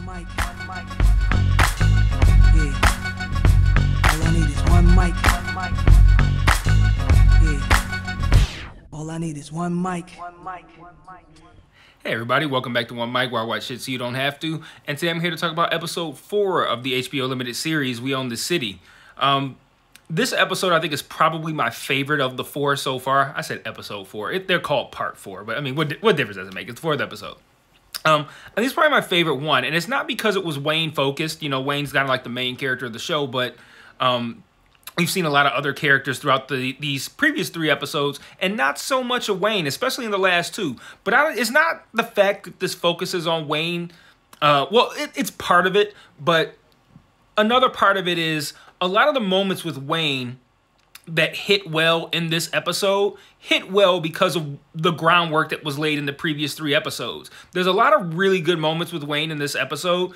mic. Yeah. All I need is one mic. Yeah. All I need is one mic. Hey everybody, welcome back to One Mic, where I watch shit so you don't have to. And today I'm here to talk about episode 4 of the HBO limited series, We Own the City. This episode I think is probably my favorite of the 4 so far. I said episode 4. They're called part 4, but I mean, what difference does it make? It's the 4th episode. I think it's probably my favorite one, and it's not because it was Wayne focused. You know, Wayne's kind of like the main character of the show, but we've seen a lot of other characters throughout these previous 3 episodes, and not so much of Wayne, especially in the last 2. But it's not the fact that this focuses on Wayne. Well, it's part of it, but another part of it is a lot of the moments with Wayne that hit well in this episode hit well because of the groundwork that was laid in the previous 3 episodes. There's a lot of really good moments with Wayne in this episode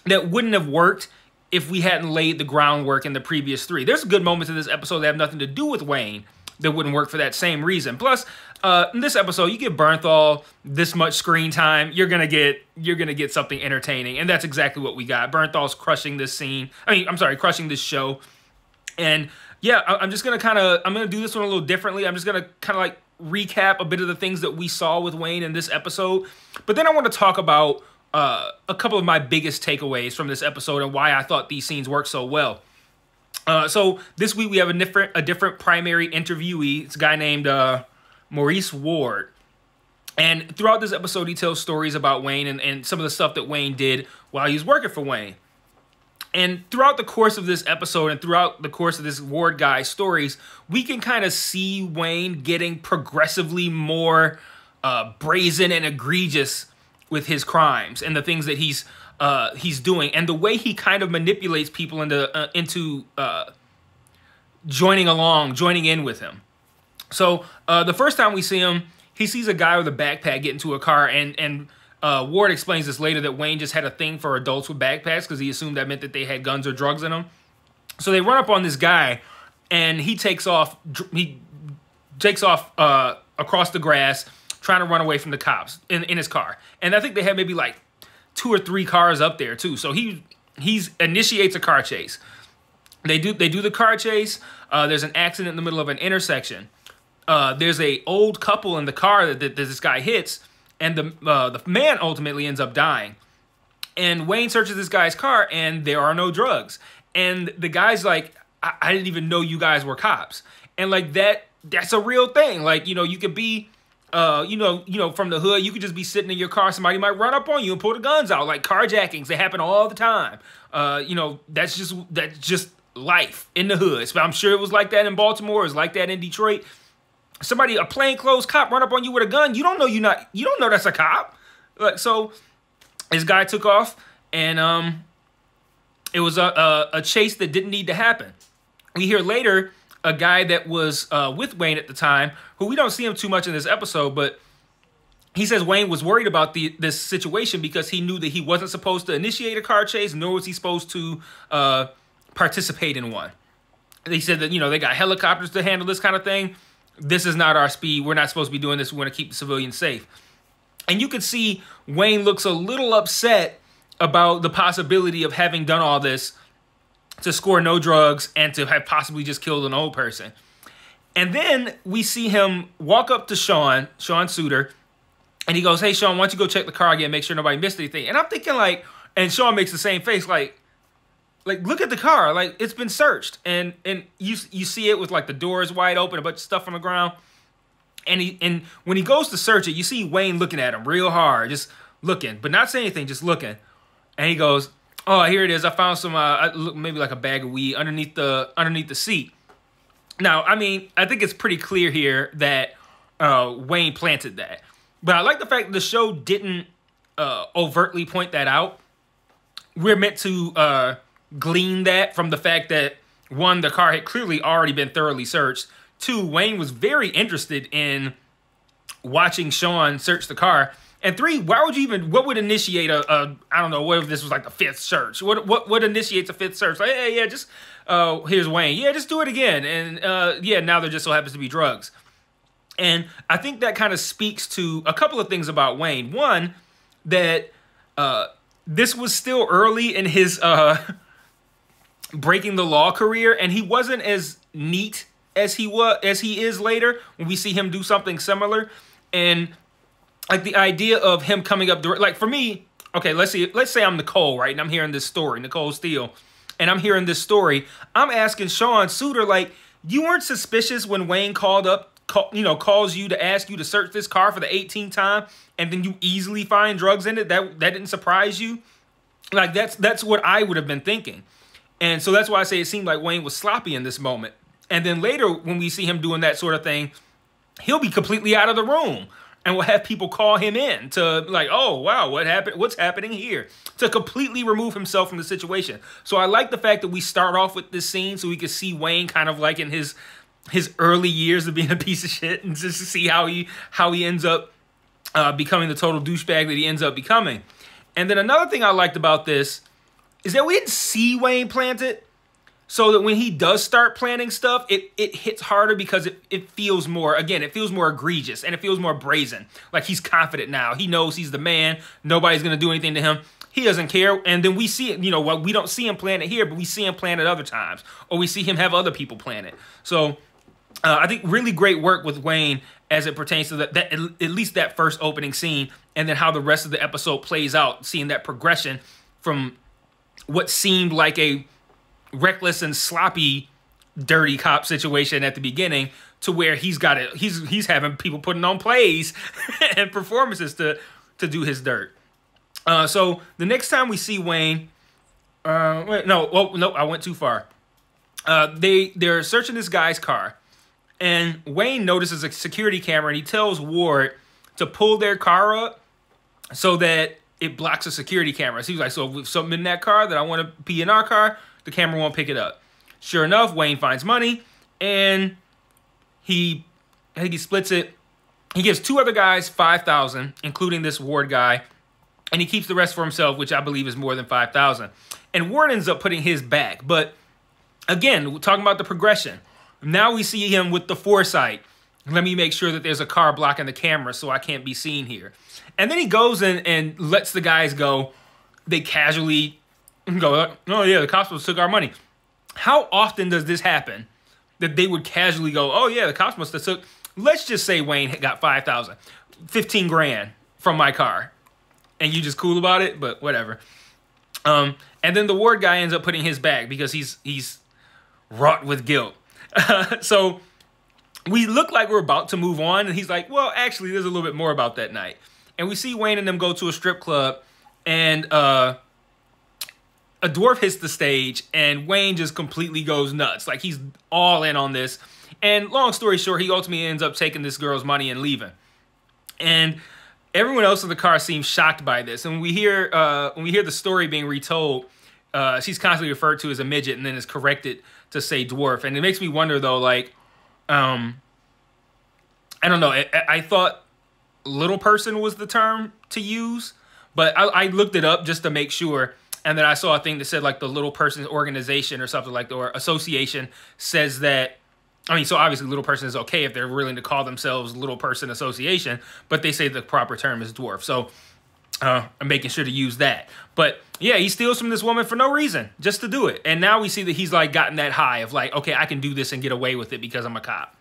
that wouldn't have worked if we hadn't laid the groundwork in the previous 3. There's good moments in this episode that have nothing to do with Wayne that wouldn't work for that same reason. Plus, in this episode, you give Bernthal this much screen time, you're gonna get something entertaining, and that's exactly what we got. Bernthal's crushing this scene. Crushing this show. And yeah, I'm gonna do this one a little differently. I'm just gonna kind of like recap a bit of the things that we saw with Wayne in this episode. But then I want to talk about a couple of my biggest takeaways from this episode and why I thought these scenes worked so well. So this week we have a different primary interviewee. It's a guy named Maurice Ward. And throughout this episode, he tells stories about Wayne and some of the stuff that Wayne did while he was working for Wayne. And throughout the course of this episode and throughout the course of this Ward guy's stories, we can kind of see Wayne getting progressively more brazen and egregious with his crimes and the things that he's doing, and the way he kind of manipulates people into joining in with him. So the first time we see him, he sees a guy with a backpack get into a car, and Ward explains this later that Wayne just had a thing for adults with backpacks because he assumed that meant that they had guns or drugs in them. So they run up on this guy, and he takes off. He takes off across the grass, trying to run away from the cops in his car. And I think they had maybe like 2 or 3 cars up there too. So he initiates a car chase. They do the car chase. There's an accident in the middle of an intersection. There's a old couple in the car that this guy hits, and the man ultimately ends up dying. And Wayne searches this guy's car, and there are no drugs. And the guy's like, I didn't even know you guys were cops. And like that's a real thing. Like, you know, you could be from the hood, you could just be sitting in your car. Somebody might run up on you and pull the guns out. Like carjackings, they happen all the time. That's just life in the hood. So I'm sure it was like that in Baltimore. It was like that in Detroit. A plainclothes cop run up on you with a gun. You don't know that's a cop. Like, so this guy took off, and it was a chase that didn't need to happen. We hear later a guy that was with Wayne at the time, who we don't see him too much in this episode, but he says Wayne was worried about this situation because he knew that he wasn't supposed to initiate a car chase, nor was he supposed to participate in one. They said that, they got helicopters to handle this kind of thing. This is not our speed. We're not supposed to be doing this. We want to keep the civilians safe. And you could see Wayne looks a little upset about the possibility of having done all this to score no drugs and to have possibly just killed an old person. And then we see him walk up to Sean Suiter, and he goes, "Hey, Sean, why don't you go check the car again, make sure nobody missed anything?" And I'm thinking and Sean makes the same face, like look at the car, like it's been searched. And you see it with like the doors wide open, a bunch of stuff on the ground. And when he goes to search it, you see Wayne looking at him real hard, just looking, but not saying anything, just looking. And he goes, "Oh, here it is. I found some, maybe like a bag of weed underneath the seat." Now, I mean, I think it's pretty clear here that Wayne planted that. But I like the fact that the show didn't overtly point that out. We're meant to glean that from the fact that, 1, the car had clearly already been thoroughly searched. 2, Wayne was very interested in watching Sean search the car. And 3, what would initiate I don't know, what if this was like the 5th search? What initiates a 5th search? Like, hey, yeah, just, here's Wayne. Yeah, just do it again. And yeah, now there just so happens to be drugs. And I think that kind of speaks to a couple of things about Wayne. One, that this was still early in his breaking the law career, and he wasn't as neat as he is later when we see him do something similar. And like the idea of him coming up, like for me, okay, let's say I'm Nicole, right? And I'm hearing this story, Nicole Steele, and I'm hearing this story. I'm asking Sean Suiter, like, you weren't suspicious when Wayne calls you to ask you to search this car for the 18th time, and then you easily find drugs in it? That didn't surprise you? Like, that's what I would have been thinking. And so that's why I say it seemed like Wayne was sloppy in this moment. And then later, when we see him doing that sort of thing, he'll be completely out of the room. And we'll have people call him in to like, oh, wow, what happened? What's happening here? To completely remove himself from the situation. So I like the fact that we start off with this scene so we can see Wayne kind of like in his early years of being a piece of shit, and just to see how he ends up becoming the total douchebag that he ends up becoming. And then another thing I liked about this is that we didn't see Wayne plant it. So that when he does start planning stuff, it hits harder because it feels more, again, it feels more egregious and it feels more brazen. Like he's confident now. He knows he's the man. Nobody's going to do anything to him. He doesn't care. And then we see it, you know, well, we don't see him plan it here, but we see him plan it other times. Or we see him have other people plan it. So I think really great work with Wayne as it pertains to that at least that first opening scene, and then how the rest of the episode plays out, seeing that progression from what seemed like a reckless and sloppy dirty cop situation at the beginning to where he's having people putting on plays and performances to do his dirt. So the next time we see Wayne, no, I went too far. They're searching this guy's car, and Wayne notices a security camera, and he tells Ward to pull their car up so that it blocks a security camera. So he's like, so if something in that car that I want to be in our car, the camera won't pick it up. Sure enough, Wayne finds money, and I think he splits it. He gives two other guys $5,000, including this Ward guy, and he keeps the rest for himself, which I believe is more than $5,000. And Ward ends up putting his back. But again, we're talking about the progression. Now we see him with the foresight. Let me make sure that there's a car blocking the camera so I can't be seen here. And then he goes and lets the guys go. They casually go, oh yeah, the cops took our money. How often does this happen that they would casually go, oh yeah, the cops must have took, let's just say Wayne got 5,000, 15 grand from my car, and you just cool about it, but whatever. And then the Ward guy ends up putting his back because he's wrought with guilt. So we look like we're about to move on, and he's like, well, actually, there's a little bit more about that night. And we see Wayne and them go to a strip club, and a dwarf hits the stage, and Wayne just completely goes nuts. Like, he's all in on this. And long story short, he ultimately ends up taking this girl's money and leaving. And everyone else in the car seems shocked by this. And when we hear the story being retold, she's constantly referred to as a midget and then is corrected to say dwarf. And it makes me wonder, though, like, I don't know. I thought little person was the term to use, but I looked it up just to make sure. And then I saw a thing that said, like, the little person's organization or something like that, or association says that, I mean, so obviously little person is okay if they're willing to call themselves little person association, but they say the proper term is dwarf. So I'm making sure to use that. But yeah, he steals from this woman for no reason, just to do it. And now we see that he's like gotten that high of like, okay, I can do this and get away with it because I'm a cop.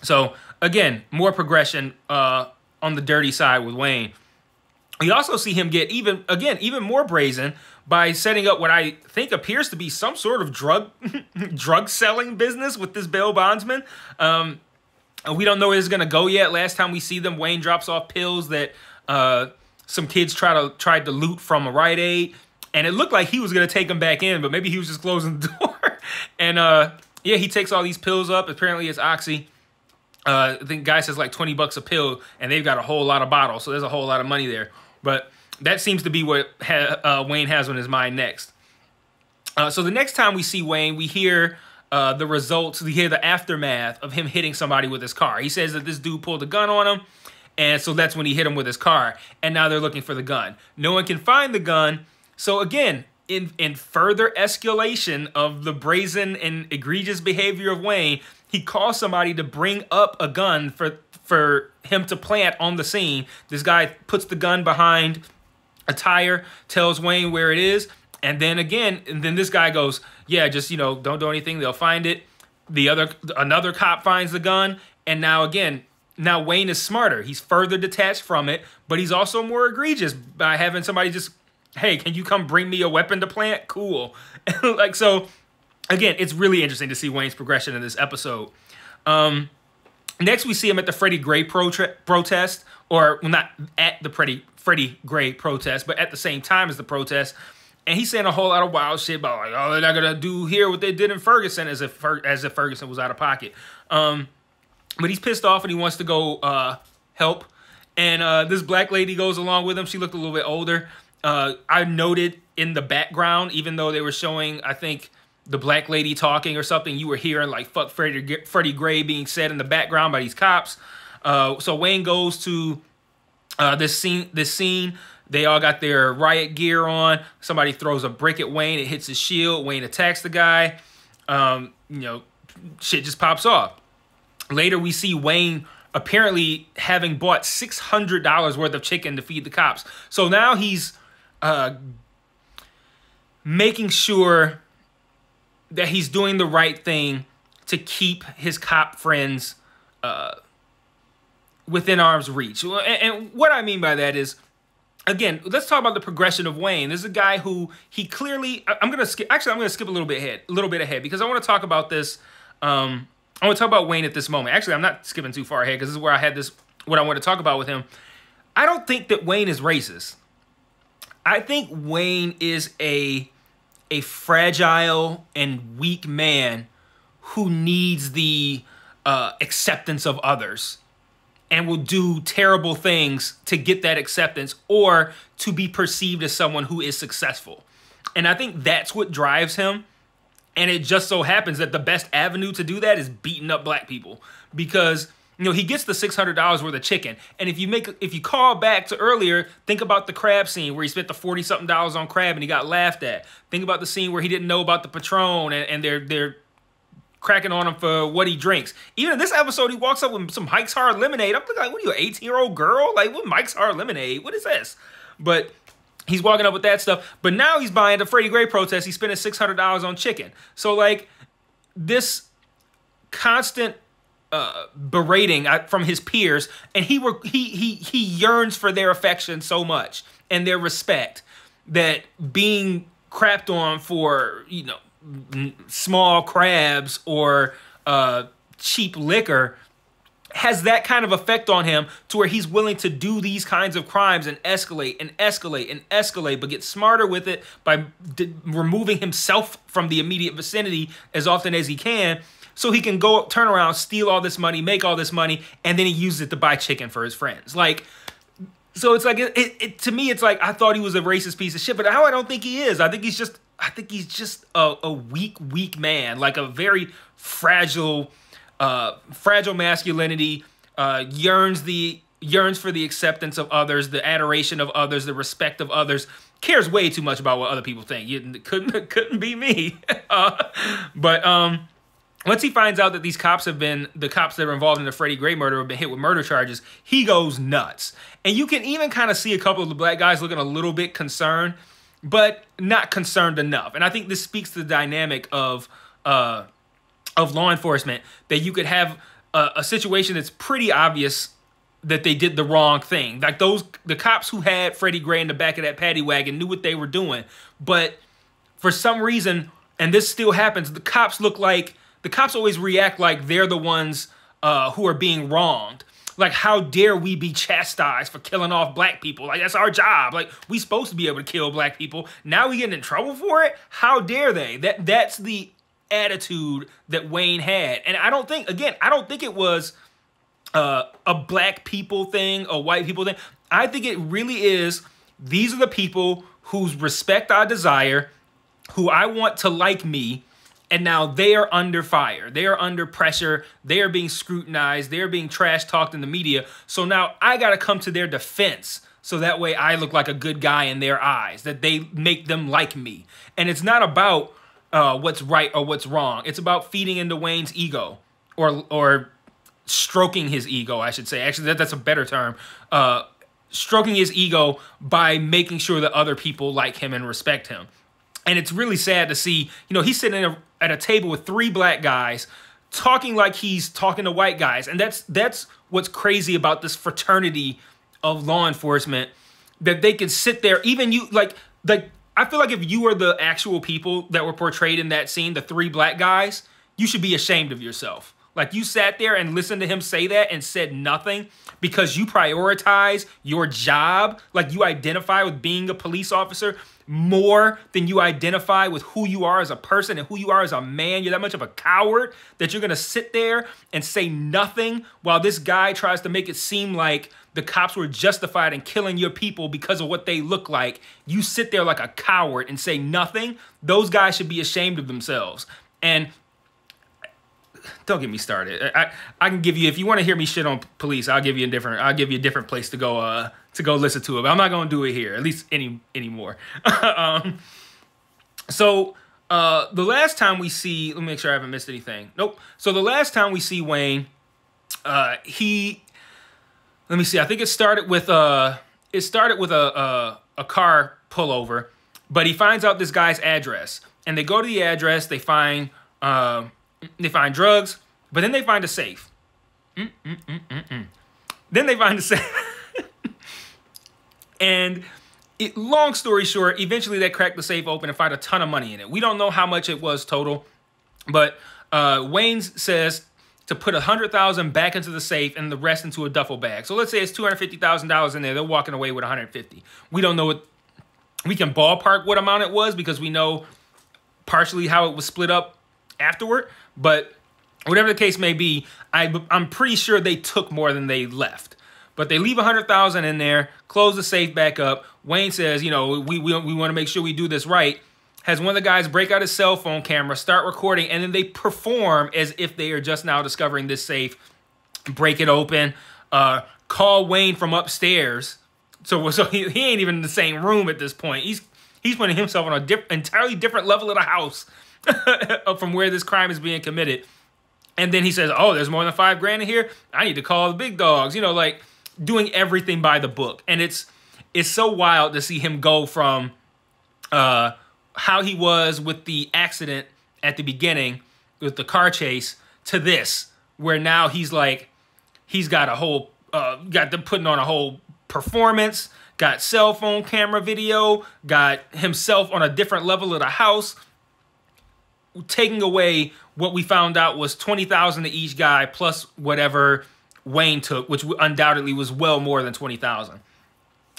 So again, more progression on the dirty side with Wayne. We also see him get even more brazen by setting up what I think appears to be some sort of drug selling business with this bail bondsman. We don't know where it's going to go yet. Last time we see them, Wayne drops off pills that some kids tried to loot from a Rite Aid. And it looked like he was going to take them back in, but maybe he was just closing the door. And yeah, he takes all these pills up. Apparently it's Oxy. I think guy says like $20 a pill, and they've got a whole lot of bottles. So there's a whole lot of money there. But that seems to be what Wayne has on his mind next. So the next time we see Wayne, we hear the results. We hear the aftermath of him hitting somebody with his car. He says that this dude pulled a gun on him, and so that's when he hit him with his car. And now they're looking for the gun. No one can find the gun. So again, in further escalation of the brazen and egregious behavior of Wayne, he calls somebody to bring up a gun for him to plant on the scene. This guy puts the gun behind attire, tells Wayne where it is. And then this guy goes, yeah, just, don't do anything. They'll find it. Another cop finds the gun. And now Wayne is smarter. He's further detached from it, but he's also more egregious by having somebody just, hey, can you come bring me a weapon to plant? Cool. So again, it's really interesting to see Wayne's progression in this episode. Next, we see him at the Freddie Gray protest, or not at the Freddie Gray protest, but at the same time as the protest. And he's saying a whole lot of wild shit about, like, oh, they're not going to do here what they did in Ferguson, as if Ferguson was out of pocket. But he's pissed off and he wants to go help. And this black lady goes along with him. She looked a little bit older. I noted in the background, even though they were showing, I think, the black lady talking or something, you were hearing like fuck Freddie Gray being said in the background by these cops. So Wayne goes to this scene. They all got their riot gear on. Somebody throws a brick at Wayne. It hits his shield. Wayne attacks the guy. Shit just pops off. Later, we see Wayne apparently having bought $600 worth of chicken to feed the cops. So now he's making sure that he's doing the right thing to keep his cop friends within arm's reach. And what I mean by that is, again, let's talk about the progression of Wayne. This is a guy who he clearly, I'm going to skip a little bit ahead because I want to talk about this. I want to talk about Wayne at this moment. Actually, I'm not skipping too far ahead because this is where I had what I want to talk about with him. I don't think that Wayne is racist. I think Wayne is a fragile and weak man who needs the acceptance of others and will do terrible things to get that acceptance or to be perceived as someone who is successful. And I think that's what drives him. And it just so happens that the best avenue to do that is beating up black people because, he gets the $600 worth of chicken. And if you call back to earlier, think about the crab scene where he spent the $40-something on crab and he got laughed at. Think about the scene where he didn't know about the Patron and they're cracking on him for what he drinks. Even in this episode, he walks up with some Mike's Hard Lemonade. I'm like, what are you, an 18-year-old girl? Like, what Mike's Hard Lemonade? What is this? But he's walking up with that stuff. But now he's buying the Freddie Gray protest. He's spending $600 on chicken. So, like, this constant berating from his peers, and he yearns for their affection so much and their respect that being crapped on for, small crabs or cheap liquor has that kind of effect on him to where he's willing to do these kinds of crimes and escalate and escalate and escalate, but get smarter with it by removing himself from the immediate vicinity as often as he can so he can go turn around, steal all this money, make all this money, and then he uses it to buy chicken for his friends. Like, so it's like, to me, it's like, I thought he was a racist piece of shit, but now I don't think he is. I think he's just a weak man, like a very fragile masculinity, yearns for the acceptance of others, the adoration of others, the respect of others, cares way too much about what other people think. It couldn't be me. But once he finds out that the cops that are involved in the Freddie Gray murder have been hit with murder charges, he goes nuts. And you can even kind of see a couple of the black guys looking a little bit concerned, but not concerned enough. And I think this speaks to the dynamic of law enforcement, that you could have a situation that's pretty obvious that they did the wrong thing. Like the cops who had Freddie Gray in the back of that paddy wagon knew what they were doing. But for some reason, and this still happens, the cops always react like they're the ones who are being wronged. Like, how dare we be chastised for killing off black people? Like, that's our job. Like, we supposed to be able to kill black people. Now we getting in trouble for it? How dare they? That's the attitude that Wayne had. And I don't think it was a black people thing, a white people thing. I think it really is, these are the people whose respect I desire, who I want to like me, and now they are under fire. They are under pressure. They are being scrutinized. They are being trash talked in the media. So now I got to come to their defense so that way I look like a good guy in their eyes, that they make them like me. And it's not about what's right or what's wrong. It's about feeding into Wayne's ego, or stroking his ego, I should say. Actually, that's a better term. stroking his ego by making sure that other people like him and respect him. And it's really sad to see, you know, he's sitting at a table with 3 black guys talking like he's talking to white guys. And that's what's crazy about this fraternity of law enforcement, that they can sit there, even you, like I feel like if you were the actual people that were portrayed in that scene, the 3 black guys, you should be ashamed of yourself. Like, you sat there and listened to him say that and said nothing because you prioritize your job, like you identify with being a police officer more than you identify with who you are as a person and who you are as a man. You're that much of a coward that you're going to sit there and say nothing while this guy tries to make it seem like the cops were justified in killing your people because of what they look like. You sit there like a coward and say nothing. Those guys should be ashamed of themselves. And don't get me started. I can give you, if you want to hear me shit on police, I'll give you a different place to go listen to it. But I'm not gonna do it here, at least anymore. So the last time we see, let me make sure I haven't missed anything. Nope. So the last time we see Wayne, let me see. I think it started with a car pullover, but he finds out this guy's address, and they go to the address. They find drugs, but then they find a safe. Then they find a safe. And long story short, eventually they crack the safe open and find a ton of money in it. We don't know how much it was total, but Wayne says to put $100,000 back into the safe and the rest into a duffel bag. So let's say it's $250,000 in there. They're walking away with $150,000. We don't know what, we can ballpark what amount it was because we know partially how it was split up afterward, but whatever the case may be, I'm pretty sure they took more than they left. But they leave $100,000 in there, close the safe back up. Wayne says, you know, we want to make sure we do this right. Has one of the guys break out his cell phone camera, start recording, and then they perform as if they are just now discovering this safe, break it open, call Wayne from upstairs. So he ain't even in the same room at this point. He's putting himself on an entirely different level of the house from where this crime is being committed. And then he says, oh, there's more than $5,000 in here. I need to call the big dogs, you know, like doing everything by the book. And it's so wild to see him go from how he was with the accident at the beginning with the car chase to this, where now he's like, he's got a whole, got them putting on a whole performance, got cell phone camera video, got himself on a different level of the house, taking away what we found out was $20,000 to each guy plus whatever Wayne took, which undoubtedly was well more than $20,000.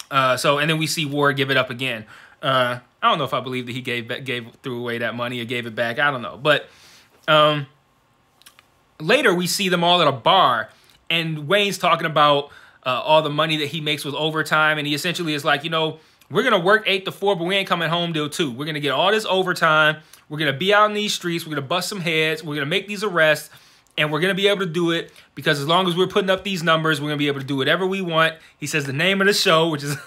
And then we see Ward give it up again. I don't know if I believe that he threw away that money or gave it back. I don't know. But later we see them all at a bar, and Wayne's talking about all the money that he makes with overtime, and he essentially is like, you know, we're going to work 8 to 4, but we ain't coming home till 2. We're going to get all this overtime. We're going to be out in these streets. We're going to bust some heads. We're going to make these arrests, and we're going to be able to do it because as long as we're putting up these numbers, we're going to be able to do whatever we want. He says the name of the show, which is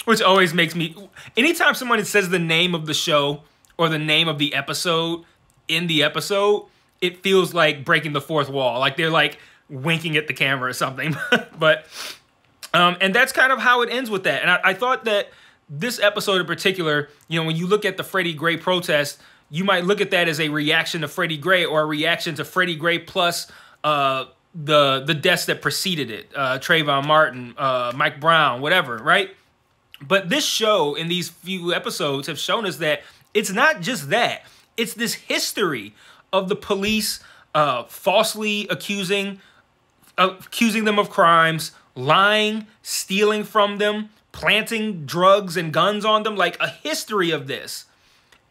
which always makes me, anytime someone says the name of the show or the name of the episode in the episode, it feels like breaking the fourth wall. Like they're like winking at the camera or something. But and that's kind of how it ends with that. And I thought that this episode in particular, you know, when you look at the Freddie Gray protest, you might look at that as a reaction to Freddie Gray or a reaction to Freddie Gray plus the deaths that preceded it. Trayvon Martin, Mike Brown, whatever, right? But this show in these few episodes have shown us that it's not just that. It's this history of the police falsely accusing them of crimes, lying, stealing from them, planting drugs and guns on them, like a history of this.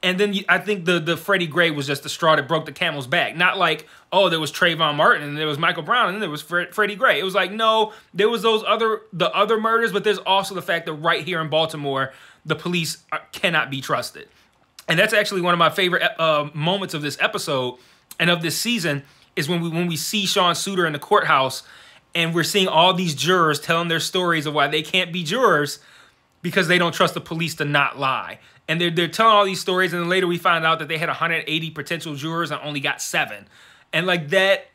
And then I think the Freddie Gray was just the straw that broke the camel's back. Not like, oh, there was Trayvon Martin and there was Michael Brown and then there was Freddie Gray. It was like, no, there was the other murders, but there's also the fact that right here in Baltimore, the police cannot be trusted. And that's actually one of my favorite moments of this episode and of this season is when we see Sean Suiter in the courthouse and we're seeing all these jurors telling their stories of why they can't be jurors because they don't trust the police to not lie. And they're telling all these stories, and then later we find out that they had 180 potential jurors and only got 7. And like that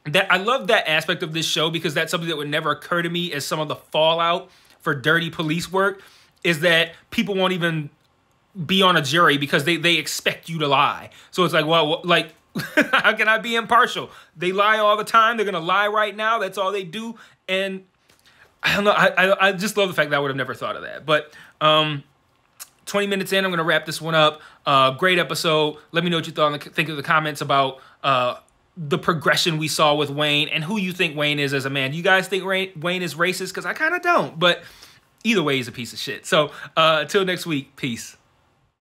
that I love that aspect of this show, because that's something that would never occur to me as some of the fallout for dirty police work, is that people won't even be on a jury because they expect you to lie. So it's like, well, like, how can I be impartial? They lie all the time. They're going to lie right now. That's all they do. And I don't know. I just love the fact that I would have never thought of that. But 20 minutes in, I'm going to wrap this one up. Great episode. Let me know what you think of the comments about the progression we saw with Wayne and who you think Wayne is as a man. Do you guys think Wayne is racist? Because I kind of don't. But either way, he's a piece of shit. So till next week, peace.